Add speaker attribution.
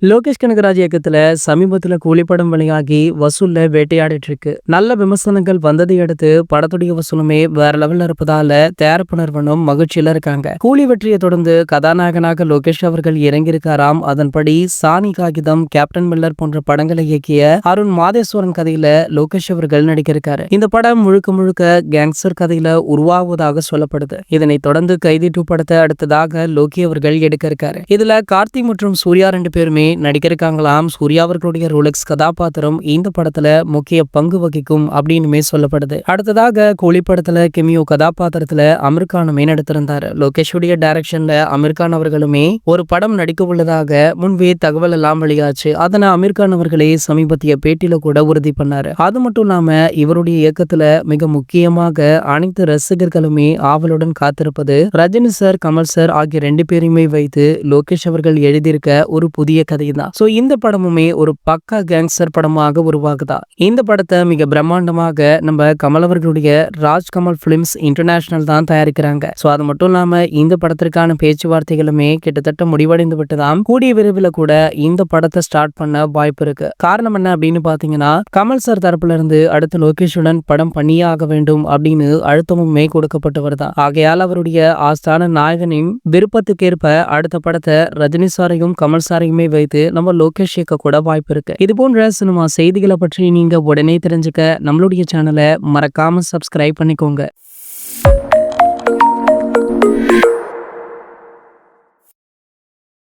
Speaker 1: லோகேஷ் கனகராஜ் இயக்கத்துல சமீபத்துல கூலிப்படம் வெளியாகி வசூல்ல வேட்டையாடிட்டு இருக்கு. நல்ல விமர்சனங்கள் வந்ததை அடுத்து படத்துடைய வசூலுமே வேற லெவல்ல இருப்பதால தயாரிப்பு நிறுவனம் மகிழ்ச்சியில இருக்காங்க. கூலி வெற்றியை தொடர்ந்து கதாநாயகனாக லோகேஷ் அவர்கள் இறங்கியிருக்காராம். அதன்படி சாணி காகிதம், கேப்டன் மில்லர் போன்ற படங்களை இயக்கிய அருண் மாதேஸ்வரன் கதையில லோகேஷ் அவர்கள் நடிக்கிருக்காரு. இந்த படம் முழுக்க முழுக்க கேங்ஸ்டர் கதையில உருவாகுவதாக சொல்லப்படுது. இதனைத் தொடர்ந்து கைதி 2 படத்தை அடுத்ததாக லோகி அவர்கள் எடுக்க இருக்காரு. இதுல கார்த்திக் மற்றும் சூர்யா 2 பேருமே நடிக்கிறக்காங்களாம். சூர்யா அவர்களுடைய ரோலெக்ஸ் கதாபாத்திரம் இந்த படத்துல முக்கிய பங்கு வகிக்கும் அப்படின்னுமே சொல்லப்படுது. அடுத்ததாக கூலி படத்துல கெமியோ கதாபாத்திரத்துல அமீர் கானுமே நடித்திருந்தாரு. லோகேஷுடைய டைரக்ஷன்ல அமீர் கான் அவர்களுமே ஒரு படம் நடிக்க உள்ளதாக முன்பே தகவல் எல்லாம் வெளியாச்சு. அதனை அமீர் கான் அவர்களே சமீபத்திய பேட்டியில கூட உறுதி பண்ணாரு. அது மட்டும் இல்லாம இவருடைய இயக்கத்துல மிக முக்கியமாக அனைத்து ரசிகர்களுமே ஆவலுடன் காத்திருப்பது ரஜினி சார், கமல் சார் ஆகிய 2 பேரையுமே வைத்து லோகேஷ் அவர்கள் எழுதியிருக்க ஒரு புதிய கதை தான். சோ இந்த படமுமே ஒரு பக்கா கேங்ஸ்டர் படமாக உருவாகுதா. இந்த படத்தை மிக பிரம்மாண்டமாக நம்ம கமல் அவர்களுடைய ராஜ்கமல் பிலிம்ஸ் இன்டர்நேஷனல் தான் தயாரிக்கிறாங்க. சோ அது மட்டும் இல்லாம இந்த படத்திற்கான பேச்சுவார்த்தைகளுமே கிட்டத்தட்ட முடிவடைந்து விட்டுதான். கூடிய விரைவில் கூட இந்த படத்தை ஸ்டார்ட் பண்ண வாய்ப்பு இருக்கு. காரணம் என்ன அப்படின்னு பாத்தீங்கன்னா, கமல் சார் தரப்புல இருந்து அடுத்த லோகேஷுடன் படம் பண்ணியே ஆக வேண்டும் அப்படின்னு அழுத்தமுமே கொடுக்கப்பட்டு வருதா. ஆகையால் அவருடைய ஆஸ்தான நாயகனின் விருப்பத்துக்கேற்ப அடுத்த படத்தை ரஜினி சாரையும் கமல் சாரையுமே வைத்து நம்ம லோகேஷ் இயக்க கூட வாய்ப்பு இருக்கு. இது போன்ற சினிமா செய்திகளை பற்றி நீங்க உடனே தெரிஞ்சுக்க நம்மளுடைய சேனலை மறக்காம சப்ஸ்கிரைப் பண்ணிக்கோங்க.